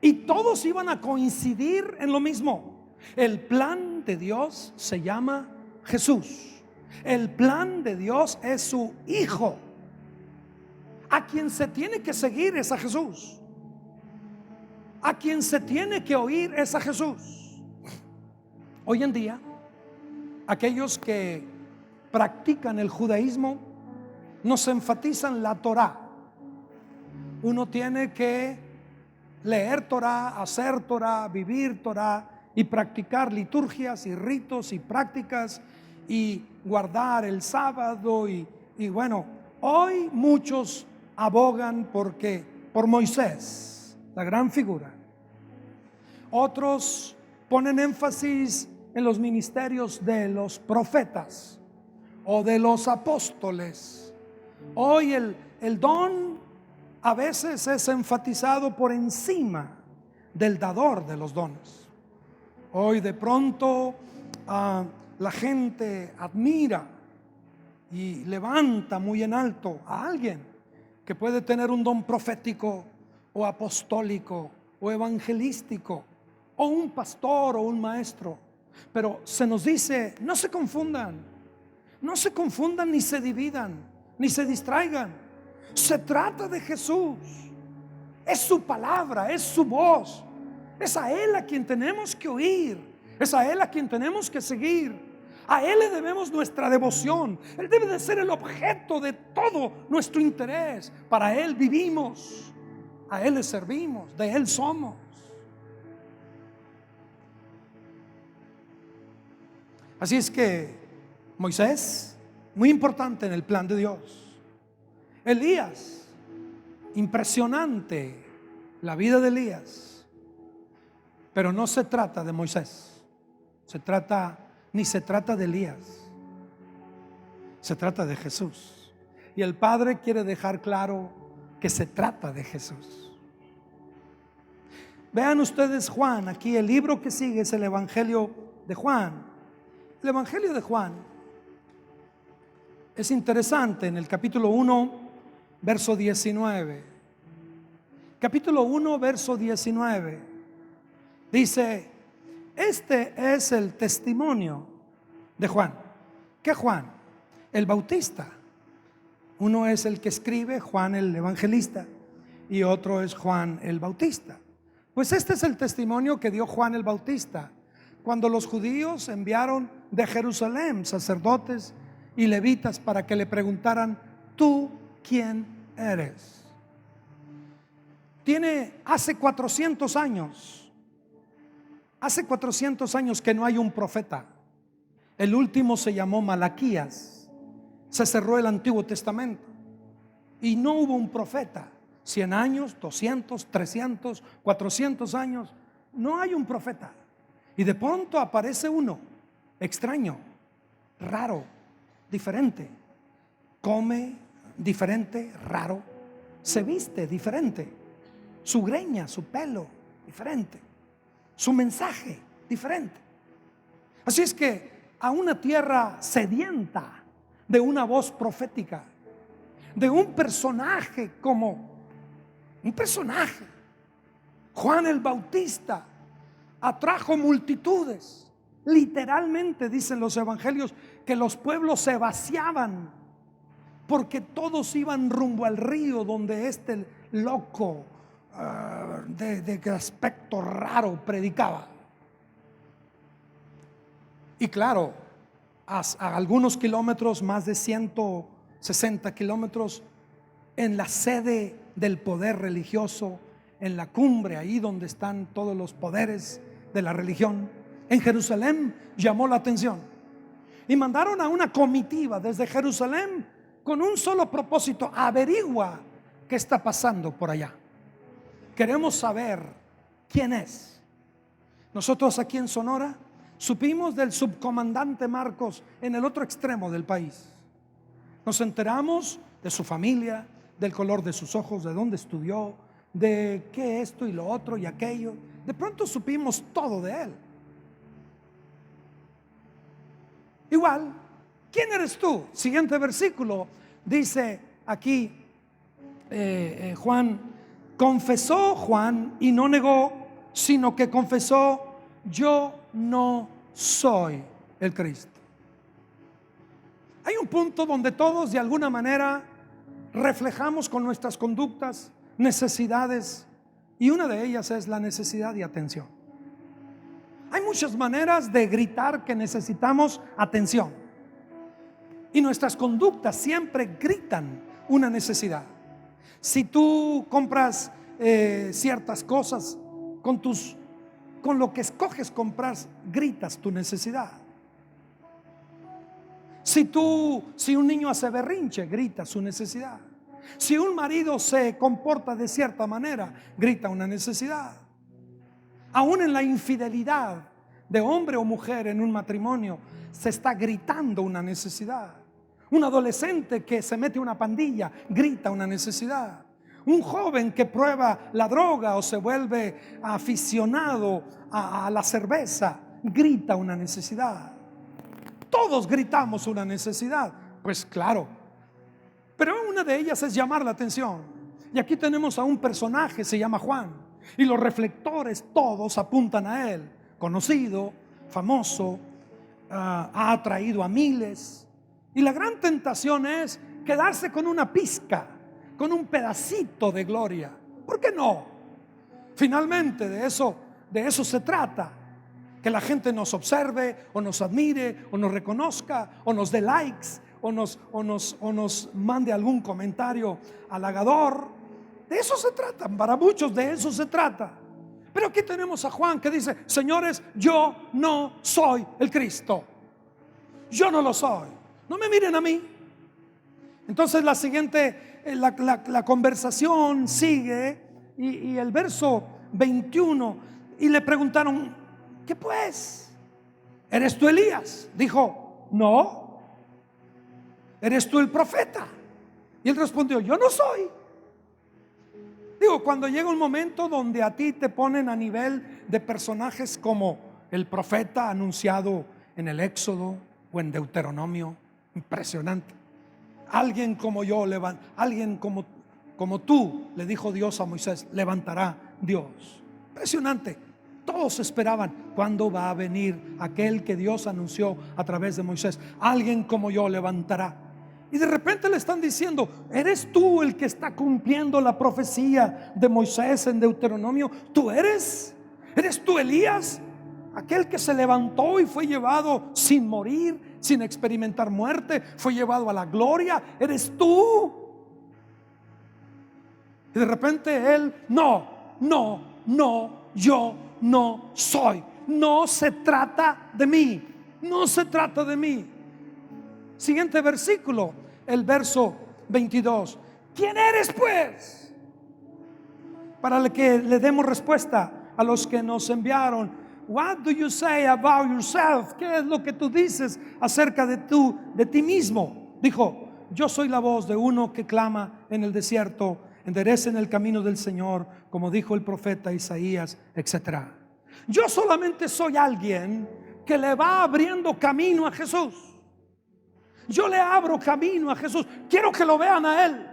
Speaker 1: y todos iban a coincidir en lo mismo. El plan de Dios se llama Jesús. El plan de Dios es su Hijo. A quien se tiene que seguir es a Jesús. A quien se tiene que oír es a Jesús. Hoy en día, aquellos que practican el judaísmo nos enfatizan la Torá. Uno tiene que leer Torá, hacer Torá, vivir Torá, y practicar liturgias y ritos y prácticas, y guardar el sábado, y bueno, hoy muchos abogan por Moisés, la gran figura. Otros ponen énfasis en los ministerios de los profetas o de los apóstoles. Hoy el don a veces es enfatizado por encima del dador de los dones. Hoy de pronto la gente admira y levanta muy en alto a alguien que puede tener un don profético o apostólico o evangelístico o un pastor o un maestro. Pero se nos dice, no se confundan, no se confundan ni se dividan, ni se distraigan. Se trata de Jesús, es su palabra, es su voz, es a Él a quien tenemos que oír, es a Él a quien tenemos que seguir. A Él le debemos nuestra devoción. Él debe de ser el objeto de todo nuestro interés. Para Él vivimos, a Él le servimos, de Él somos. Así es que Moisés, muy importante en el plan de Dios. Elías, impresionante la vida de Elías. Pero no se trata de Moisés, ni se trata de Elías, se trata de Jesús. Y el Padre quiere dejar claro que se trata de Jesús. Vean ustedes Juan, aquí el libro que sigue es el Evangelio de Juan. El Evangelio de Juan es interesante en el capítulo 1, verso 19. Capítulo 1, verso 19. Dice: este es el testimonio de Juan. ¿Qué Juan? El Bautista. Uno es el que escribe, Juan el Evangelista, y otro es Juan el Bautista. Pues este es el testimonio que dio Juan el Bautista cuando los judíos enviaron de Jerusalén sacerdotes y levitas para que le preguntaran: ¿tú quién eres? Hace 400 años que no hay un profeta. El último se llamó Malaquías. Se cerró el Antiguo Testamento y no hubo un profeta. 100 años, 200, 300, 400 años, no hay un profeta. Y de pronto aparece uno extraño, raro, diferente. Come diferente, raro. Se viste diferente. Su greña, su pelo, diferente. Su mensaje, diferente. Así es que a una tierra sedienta de una voz profética, de un personaje Juan el Bautista atrajo multitudes. Literalmente dicen los evangelios que los pueblos se vaciaban porque todos iban rumbo al río donde este loco de aspecto raro predicaba. Y claro, a algunos kilómetros, más de 160 kilómetros, en la sede del poder religioso, en la cumbre, ahí donde están todos los poderes de la religión, en Jerusalén, llamó la atención. Y mandaron a una comitiva desde Jerusalén con un solo propósito: averigua qué está pasando por allá. Queremos saber quién es. Nosotros aquí en Sonora supimos del subcomandante Marcos en el otro extremo del país. Nos enteramos de su familia, del color de sus ojos, de dónde estudió, de qué esto y lo otro y aquello. De pronto supimos todo de él. Igual, ¿quién eres tú? Siguiente versículo dice aquí Juan: confesó Juan y no negó, sino que confesó: yo no soy el Cristo. Hay un punto donde todos de alguna manera reflejamos con nuestras conductas necesidades, y una de ellas es la necesidad de atención. Hay muchas maneras de gritar que necesitamos atención, y nuestras conductas siempre gritan una necesidad. Si tú compras ciertas cosas, con lo que escoges comprar, gritas tu necesidad. Si un niño hace berrinche, grita su necesidad. Si un marido se comporta de cierta manera, grita una necesidad. Aún en la infidelidad de hombre o mujer en un matrimonio, se está gritando una necesidad. Un adolescente que se mete a una pandilla, grita una necesidad. Un joven que prueba la droga o se vuelve aficionado a la cerveza, grita una necesidad. Todos gritamos una necesidad. Pues claro, pero una de ellas es llamar la atención. Y aquí tenemos a un personaje, se llama Juan, y los reflectores todos apuntan a él. Conocido, famoso, ha atraído a miles. Y la gran tentación es quedarse con una pizca, con un pedacito de gloria. ¿Por qué no? Finalmente de eso se trata. Que la gente nos observe, o nos admire, o nos reconozca, o nos dé likes, o nos mande algún comentario halagador. De eso se trata, para muchos de eso se trata. Pero aquí tenemos a Juan que dice: señores, yo no soy el Cristo. Yo no lo soy. No me miren a mí. Entonces la siguiente, la conversación sigue, y el verso 21, y le preguntaron: ¿qué pues? ¿Eres tú Elías? Dijo: no. ¿Eres tú el profeta? Y él respondió: yo no soy. Digo, cuando llega un momento donde a ti te ponen a nivel de personajes como el profeta anunciado en el Éxodo o en Deuteronomio, impresionante. Alguien como yo, alguien como tú, le dijo Dios a Moisés, levantará Dios. Impresionante. Todos esperaban: ¿cuándo va a venir aquel que Dios anunció a través de Moisés? Alguien como yo levantará. Y de repente le están diciendo: ¿eres tú el que está cumpliendo la profecía de Moisés en Deuteronomio? ¿Tú eres tú Elías? Aquel que se levantó y fue llevado sin morir, sin experimentar muerte, fue llevado a la gloria. ¿Eres tú? Y de repente él: no, yo no soy. No se trata de mí. No se trata de mí. Siguiente versículo, el verso 22. ¿Quién eres pues? Para que le demos respuesta a los que nos enviaron. What do you say about yourself? ¿Qué es lo que tú dices acerca de ti mismo? Dijo: yo soy la voz de uno que clama en el desierto, enderecen el camino del Señor, como dijo el profeta Isaías, etc. Yo solamente soy alguien que le va abriendo camino a Jesús. Yo le abro camino a Jesús. Quiero que lo vean a Él.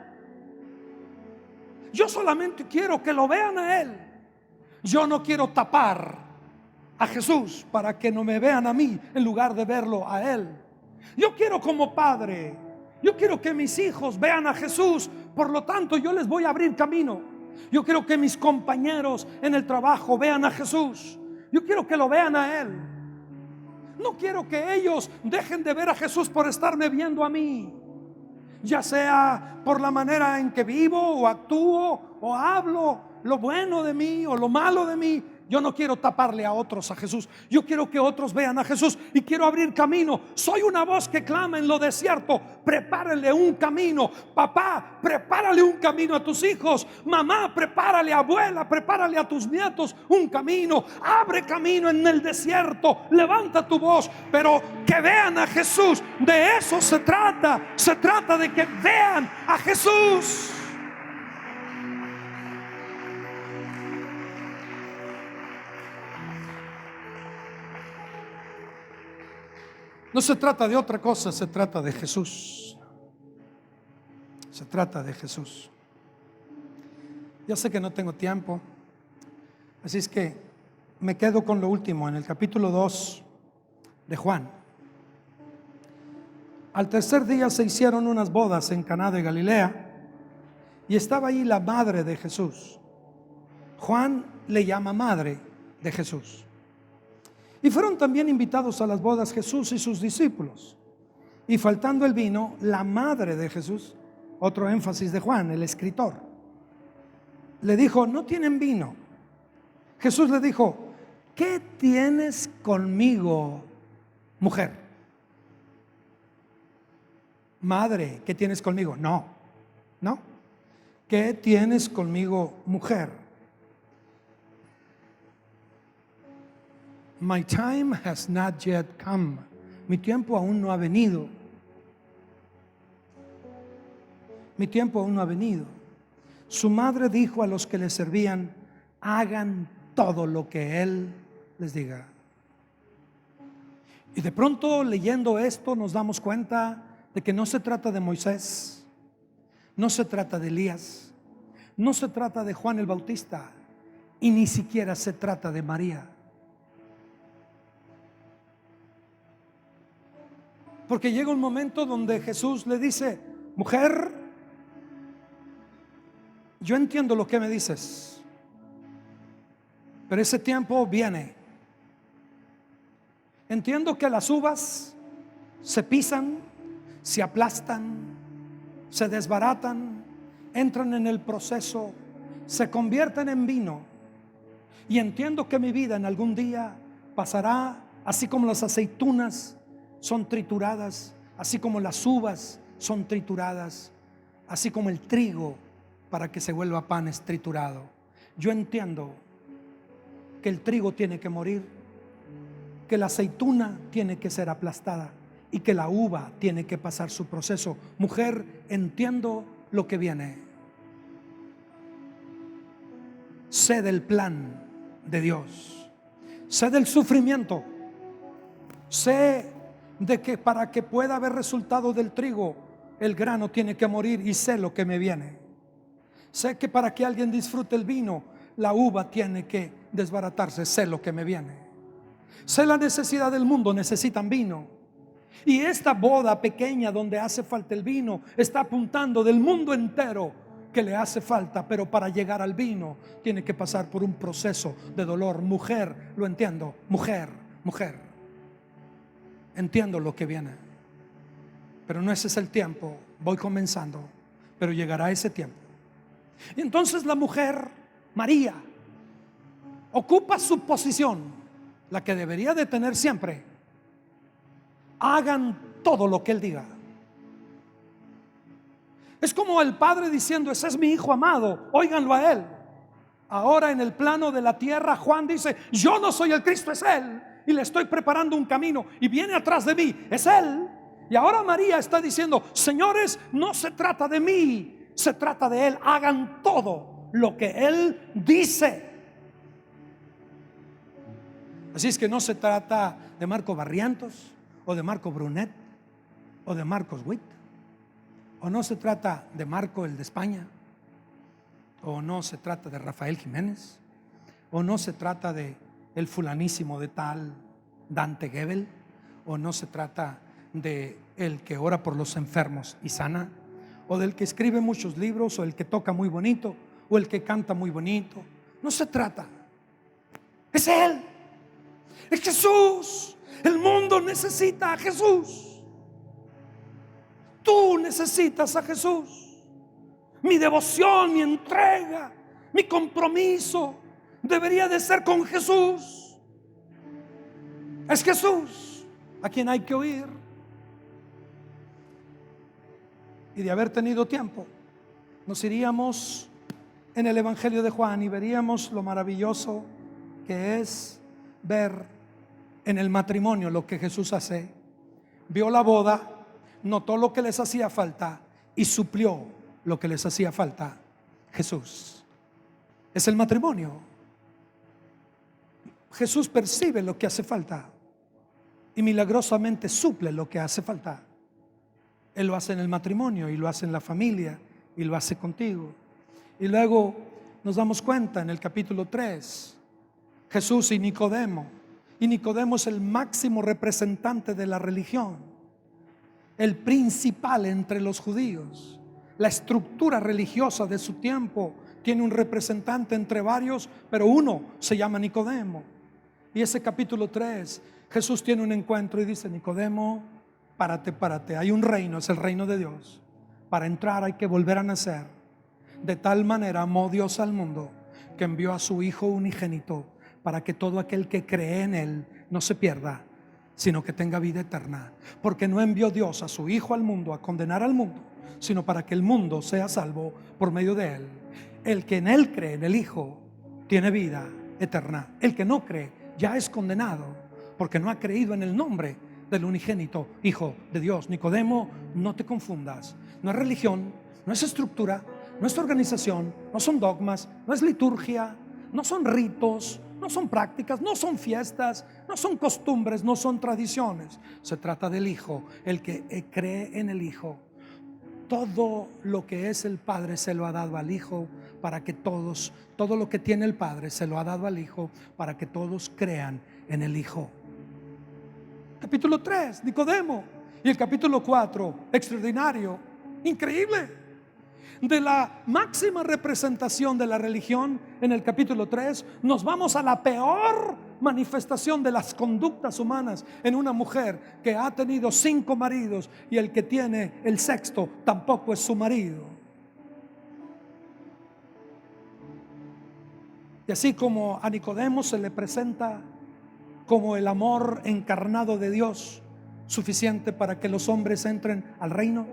Speaker 1: Yo solamente quiero que lo vean a Él. Yo no quiero tapar a Jesús para que no me vean a mí en lugar de verlo a Él. Yo quiero, como padre, yo quiero que mis hijos vean a Jesús. Por lo tanto, yo les voy a abrir camino. Yo quiero que mis compañeros en el trabajo vean a Jesús. Yo quiero que lo vean a Él. No quiero que ellos dejen de ver a Jesús por estarme viendo a mí, ya sea por la manera en que vivo o actúo o hablo, lo bueno de mí o lo malo de mí. Yo no quiero taparle a otros a Jesús. Yo quiero que otros vean a Jesús y quiero abrir camino. Soy una voz que clama en lo desierto: prepárale un camino. Papá, prepárale un camino a tus hijos. Mamá, prepárale, abuela, prepárale a tus nietos un camino. Abre camino en el desierto. Levanta tu voz, pero que vean a Jesús. De eso se trata. Se trata de que vean a Jesús. No se trata de otra cosa, se trata de Jesús. Se trata de Jesús. Ya sé que no tengo tiempo, así es que me quedo con lo último, en el capítulo 2 de Juan. Al tercer día se hicieron unas bodas en Caná de Galilea, y estaba ahí la madre de Jesús. Juan le llama madre de Jesús. Y fueron también invitados a las bodas Jesús y sus discípulos. Y faltando el vino, la madre de Jesús, otro énfasis de Juan, el escritor, le dijo: no tienen vino. Jesús le dijo: ¿qué tienes conmigo, mujer? Madre, ¿qué tienes conmigo? No. ¿Qué tienes conmigo, mujer? My time has not yet come. Mi tiempo aún no ha venido. Mi tiempo aún no ha venido. Su madre dijo a los que le servían: hagan todo lo que Él les diga. Y de pronto, leyendo esto, nos damos cuenta de que no se trata de Moisés, no se trata de Elías, no se trata de Juan el Bautista y ni siquiera se trata de María. Porque llega un momento donde Jesús le dice: mujer, yo entiendo lo que me dices, pero ese tiempo viene. Entiendo que las uvas se pisan, se aplastan, se desbaratan, entran en el proceso, se convierten en vino. Y entiendo que mi vida en algún día pasará, así como las aceitunas son trituradas, así como las uvas son trituradas, así como el trigo para que se vuelva pan es triturado. Yo entiendo que el trigo tiene que morir, que la aceituna tiene que ser aplastada y que la uva tiene que pasar su proceso. Mujer, entiendo lo que viene. Sé del plan de Dios, sé del sufrimiento, sé de que para que pueda haber resultado del trigo, el grano tiene que morir, y sé lo que me viene. Sé que para que alguien disfrute el vino, la uva tiene que desbaratarse. Sé lo que me viene. Sé la necesidad del mundo, necesitan vino. Y esta boda pequeña donde hace falta el vino está apuntando del mundo entero que le hace falta, pero para llegar al vino tiene que pasar por un proceso de dolor. Mujer, lo entiendo. Mujer, entiendo lo que viene, pero no ese es el tiempo. Voy comenzando, pero llegará ese tiempo. Y entonces la mujer, María, ocupa su posición, la que debería de tener siempre. Hagan todo lo que Él diga. Es como el padre diciendo: ese es mi hijo amado, óiganlo a Él. Ahora en el plano de la tierra, Juan dice: yo no soy el Cristo, es Él, y le estoy preparando un camino y viene atrás de mí, es Él. Y ahora María está diciendo: señores, no se trata de mí, se trata de Él. Hagan todo lo que Él dice. Así es que no se trata de Marco Barrientos, o de Marco Brunet, o de Marcos Witt, o no se trata de Marco el de España, o no se trata de Rafael Jiménez, o no se trata de el fulanísimo de tal Dante Gebel, o no se trata de el que ora por los enfermos y sana, o del que escribe muchos libros, o el que toca muy bonito, o el que canta muy bonito. No se trata. Es Él, es Jesús. El mundo necesita a Jesús. Tú necesitas a Jesús. Mi devoción, mi entrega, mi compromiso debería de ser con Jesús. Es Jesús a quien hay que oír. Y de haber tenido tiempo, nos iríamos en el Evangelio de Juan y veríamos lo maravilloso que es ver en el matrimonio lo que Jesús hace. Vio la boda, notó lo que les hacía falta y suplió lo que les hacía falta. Jesús es el matrimonio. Jesús percibe lo que hace falta y milagrosamente suple lo que hace falta. Él lo hace en el matrimonio y lo hace en la familia y lo hace contigo. Y luego nos damos cuenta en el capítulo 3, Jesús y Nicodemo. Y Nicodemo es el máximo representante de la religión, el principal entre los judíos. La estructura religiosa de su tiempo tiene un representante entre varios, pero uno se llama Nicodemo. Y ese capítulo 3, Jesús tiene un encuentro y dice: Nicodemo, párate, hay un reino, es el reino de Dios. Para entrar hay que volver a nacer. De tal manera amó Dios al mundo que envió a su Hijo unigénito, para que todo aquel que cree en Él no se pierda, sino que tenga vida eterna. Porque no envió Dios a su Hijo al mundo a condenar al mundo, sino para que el mundo sea salvo por medio de Él. El que en Él cree, en el Hijo, tiene vida eterna. El que no cree ya es condenado, porque no ha creído en el nombre del unigénito Hijo de Dios. Nicodemo, no te confundas. No es religión, no es estructura, no es organización, no son dogmas, no es liturgia, no son ritos, no son prácticas, no son fiestas, no son costumbres, no son tradiciones. Se trata del Hijo, el que cree en el Hijo. Todo lo que es el Padre se lo ha dado al Hijo para que todos, todo lo que tiene el Padre se lo ha dado al Hijo para que todos crean en el Hijo. Capítulo 3, Nicodemo. Y el capítulo 4, extraordinario, increíble. De la máxima representación de la religión en el capítulo 3, nos vamos a la peor manifestación de las conductas humanas en una mujer que ha tenido 5 maridos y el que tiene el sexto tampoco es su marido. Y así como a Nicodemo se le presenta como el amor encarnado de Dios, suficiente para que los hombres entren al reino,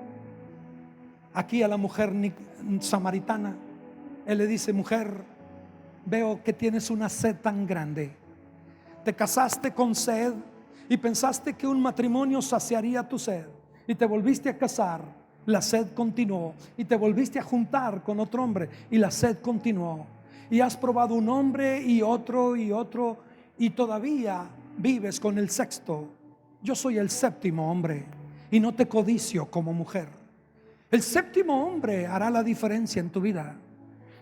Speaker 1: aquí a la mujer samaritana, él le dice: mujer, veo que tienes una sed tan grande. Te casaste con sed y pensaste que un matrimonio saciaría tu sed, y te volviste a casar, la sed continuó, y te volviste a juntar con otro hombre y la sed continuó, y has probado un hombre y otro y todavía vives con el sexto. Yo soy el séptimo hombre y no te codicio como mujer. El séptimo hombre hará la diferencia en tu vida.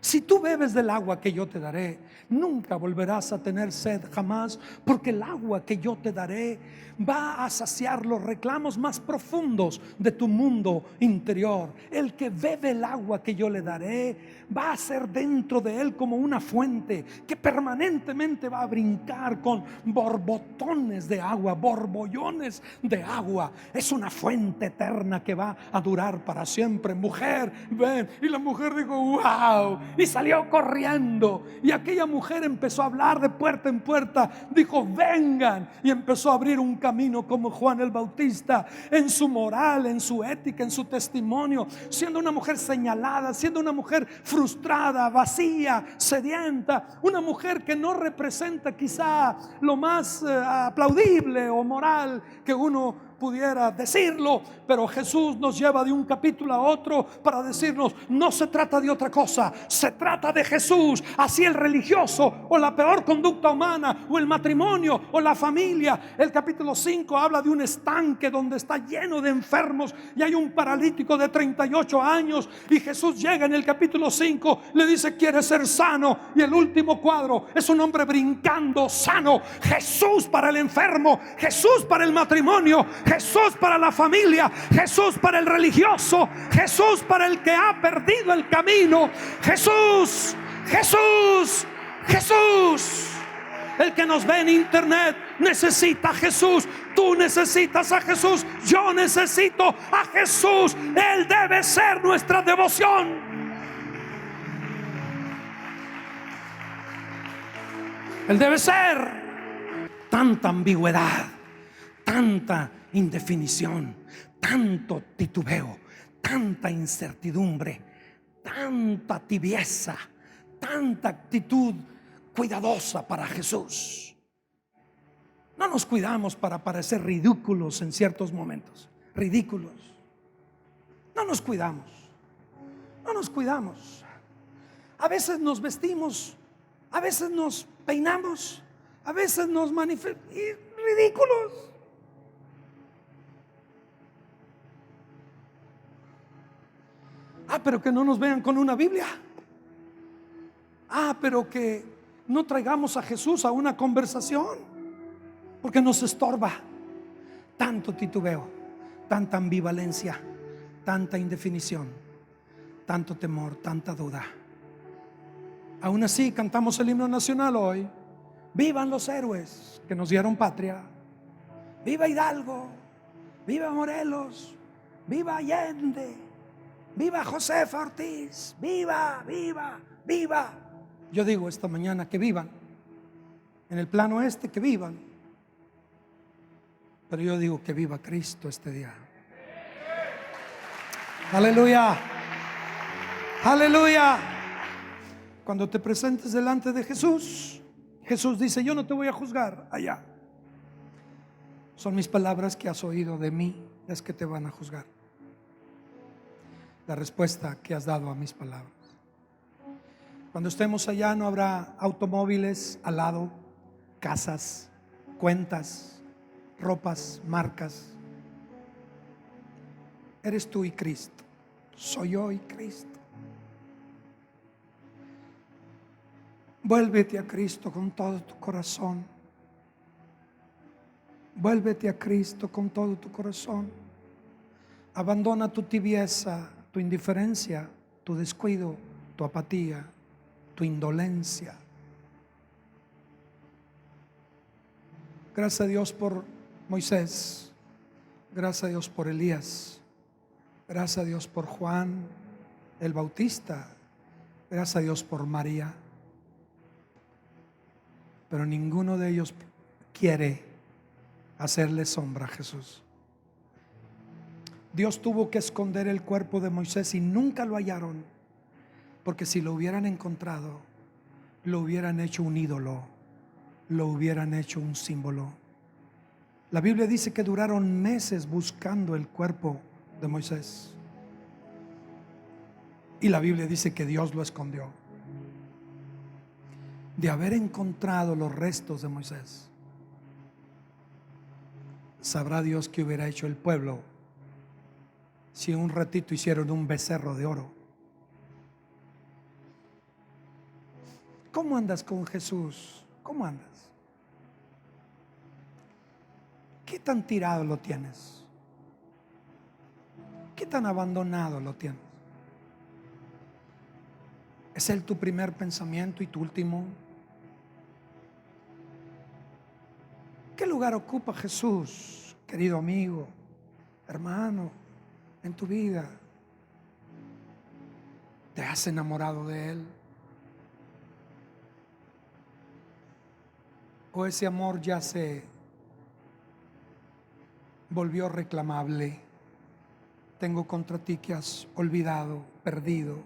Speaker 1: Si tú bebes del agua que yo te daré, nunca volverás a tener sed jamás, porque el agua que yo te daré va a saciar los reclamos más profundos de tu mundo interior. El que bebe el agua que yo le daré va a ser dentro de él como una fuente que permanentemente va a brincar con borbotones de agua, borbollones de agua. Es una fuente eterna que va a durar para siempre. Mujer, ven. Y la mujer dijo: wow, y salió corriendo. Y aquella mujer empezó a hablar de puerta en puerta, dijo: vengan, y empezó a abrir un camino como Juan el Bautista, en su moral, en su ética, en su testimonio, siendo una mujer señalada, siendo una mujer frustrada, vacía, sedienta, una mujer que no representa quizá lo más aplaudible o moral que uno pudiera decirlo, pero Jesús nos lleva de un capítulo a otro para decirnos: no se trata de otra cosa, se trata de Jesús. Así el religioso o la peor conducta humana o el matrimonio o la familia. El capítulo 5 habla de un estanque donde está lleno de enfermos y hay un paralítico de 38 años, y Jesús llega en el capítulo 5, le dice: ¿quieres ser sano? Y el último cuadro es un hombre brincando sano. Jesús para el enfermo, Jesús para el matrimonio, Jesús para la familia, Jesús para el religioso, Jesús para el que ha perdido el camino. Jesús, Jesús, Jesús. El que nos ve en internet necesita a Jesús. Tú necesitas a Jesús. Yo necesito a Jesús. Él debe ser nuestra devoción. Él debe ser. Tanta ambigüedad, tanta indefinición, tanto titubeo, tanta incertidumbre, tanta tibieza, tanta actitud cuidadosa para Jesús. No nos cuidamos para parecer ridículos en ciertos momentos. Ridículos. No nos cuidamos. No nos cuidamos. A veces nos vestimos, a veces nos peinamos, a veces nos manifestamos. Ridículos. Pero que no nos vean con una Biblia. Pero que no traigamos a Jesús a una conversación, porque nos estorba. Tanto titubeo, tanta ambivalencia, tanta indefinición, tanto temor, tanta duda. Aún así cantamos el himno nacional hoy: vivan los héroes que nos dieron patria. Viva Hidalgo, viva Morelos, viva Allende, viva Josefa Ortiz, viva, viva, viva. Yo digo esta mañana que vivan. En el plano que vivan. Pero yo digo que viva Cristo este día. Aleluya. Aleluya. Cuando te presentes delante de Jesús, Jesús dice: yo no te voy a juzgar allá. Son mis palabras que has oído de mí las que te van a juzgar. La respuesta que has dado a mis palabras. Cuando estemos allá no habrá automóviles al lado, casas, cuentas, ropas, marcas. Eres tú y Cristo. Soy yo y Cristo. Vuélvete a Cristo con todo tu corazón. Vuélvete a Cristo con todo tu corazón. Abandona tu tibieza, tu indiferencia, tu descuido, tu apatía, tu indolencia. Gracias a Dios por Moisés. Gracias a Dios por Elías. Gracias a Dios por Juan el Bautista. Gracias a Dios por María. Pero ninguno de ellos quiere hacerle sombra a Jesús. Dios tuvo que esconder el cuerpo de Moisés y nunca lo hallaron, porque si lo hubieran encontrado, lo hubieran hecho un ídolo, lo hubieran hecho un símbolo. La Biblia dice que duraron meses buscando el cuerpo de Moisés, y la Biblia dice que Dios lo escondió. De haber encontrado los restos de Moisés, sabrá Dios qué hubiera hecho el pueblo si en un ratito hicieron un becerro de oro. ¿Cómo andas con Jesús? ¿Cómo andas? ¿Qué tan tirado lo tienes? ¿Qué tan abandonado lo tienes? ¿Es Él tu primer pensamiento y tu último? ¿Qué lugar ocupa Jesús, querido amigo, hermano, en tu vida? ¿Te has enamorado de Él? ¿O ese amor ya se volvió reclamable? Tengo contra ti que has olvidado, perdido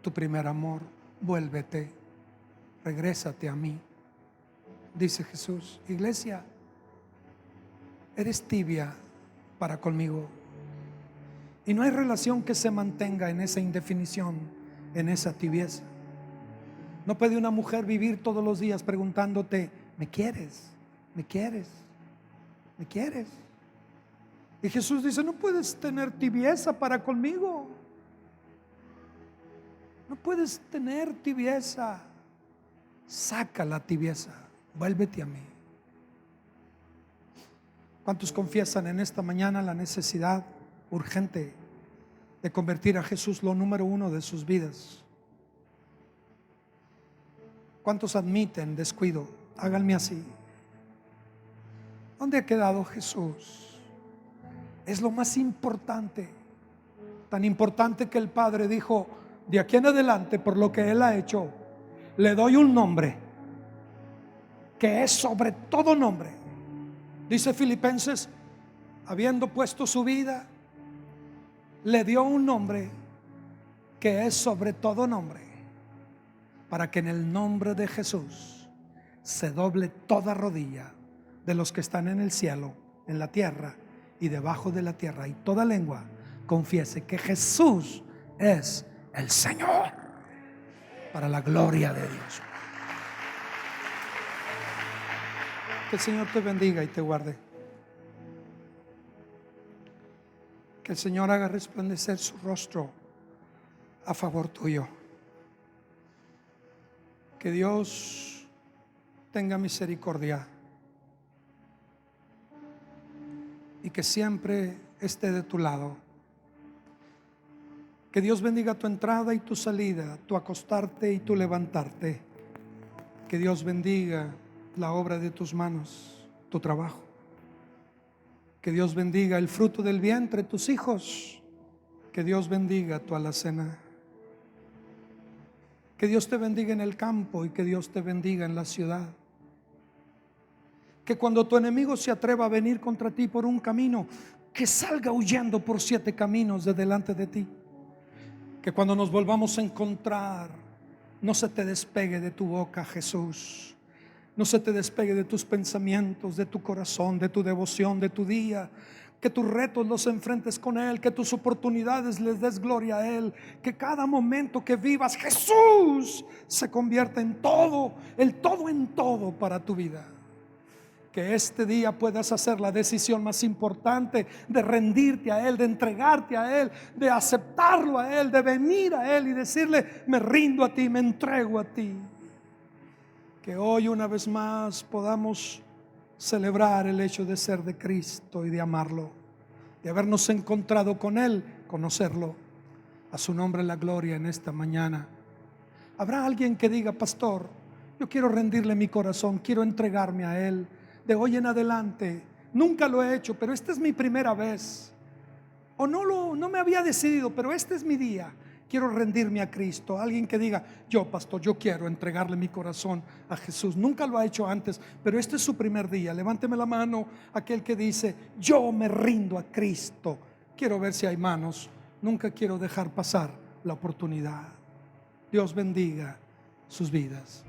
Speaker 1: tu primer amor. Vuélvete, regrésate a mí, dice Jesús. Iglesia, eres tibia para conmigo, y no hay relación que se mantenga en esa indefinición, en esa tibieza. No puede una mujer vivir todos los días preguntándote: ¿me quieres? ¿Me quieres? ¿Me quieres? Y Jesús dice: no puedes tener tibieza para conmigo. No puedes tener tibieza. Saca la tibieza, vuélvete a mí. ¿Cuántos confiesan en esta mañana la necesidad urgente de convertir a Jesús lo número uno de sus vidas? ¿Cuántos admiten descuido? Háganme así. ¿Dónde ha quedado Jesús? Es lo más importante, tan importante que el Padre dijo: de aquí en adelante, por lo que Él ha hecho, le doy un nombre que es sobre todo nombre. Dice Filipenses: habiendo puesto su vida, le dio un nombre que es sobre todo nombre, para que en el nombre de Jesús se doble toda rodilla de los que están en el cielo, en la tierra y debajo de la tierra, y toda lengua confiese que Jesús es el Señor, para la gloria de Dios. Que el Señor te bendiga y te guarde. Que el Señor haga resplandecer su rostro a favor tuyo. Que Dios tenga misericordia y que siempre esté de tu lado. Que Dios bendiga tu entrada y tu salida, tu acostarte y tu levantarte. Que Dios bendiga la obra de tus manos, tu trabajo. Que Dios bendiga el fruto del vientre, tus hijos. Que Dios bendiga tu alacena. Que Dios te bendiga en el campo y que Dios te bendiga en la ciudad. Que cuando tu enemigo se atreva a venir contra ti por un camino, que salga huyendo por 7 caminos de delante de ti. Que cuando nos volvamos a encontrar, no se te despegue de tu boca Jesús. No se te despegue de tus pensamientos, de tu corazón, de tu devoción, de tu día. Que tus retos los enfrentes con Él, que tus oportunidades les des gloria a Él, que cada momento que vivas Jesús se convierta en todo, el todo en todo para tu vida. Que este día puedas hacer la decisión más importante de rendirte a Él, de entregarte a Él, de aceptarlo a Él, de venir a Él y decirle: me rindo a ti, me entrego a ti. Que hoy una vez más podamos celebrar el hecho de ser de Cristo y de amarlo, de habernos encontrado con Él, conocerlo. A su nombre la gloria en esta mañana. Habrá alguien que diga: pastor, yo quiero rendirle mi corazón, quiero entregarme a Él de hoy en adelante. Nunca lo he hecho, pero esta es mi primera vez. O no me había decidido, pero este es mi día. Quiero rendirme a Cristo. Alguien que diga: yo, pastor, yo quiero entregarle mi corazón a Jesús. Nunca lo ha hecho antes, pero este es su primer día. Levánteme la mano aquel que dice: yo me rindo a Cristo. Quiero ver si hay manos. Nunca quiero dejar pasar la oportunidad. Dios bendiga sus vidas.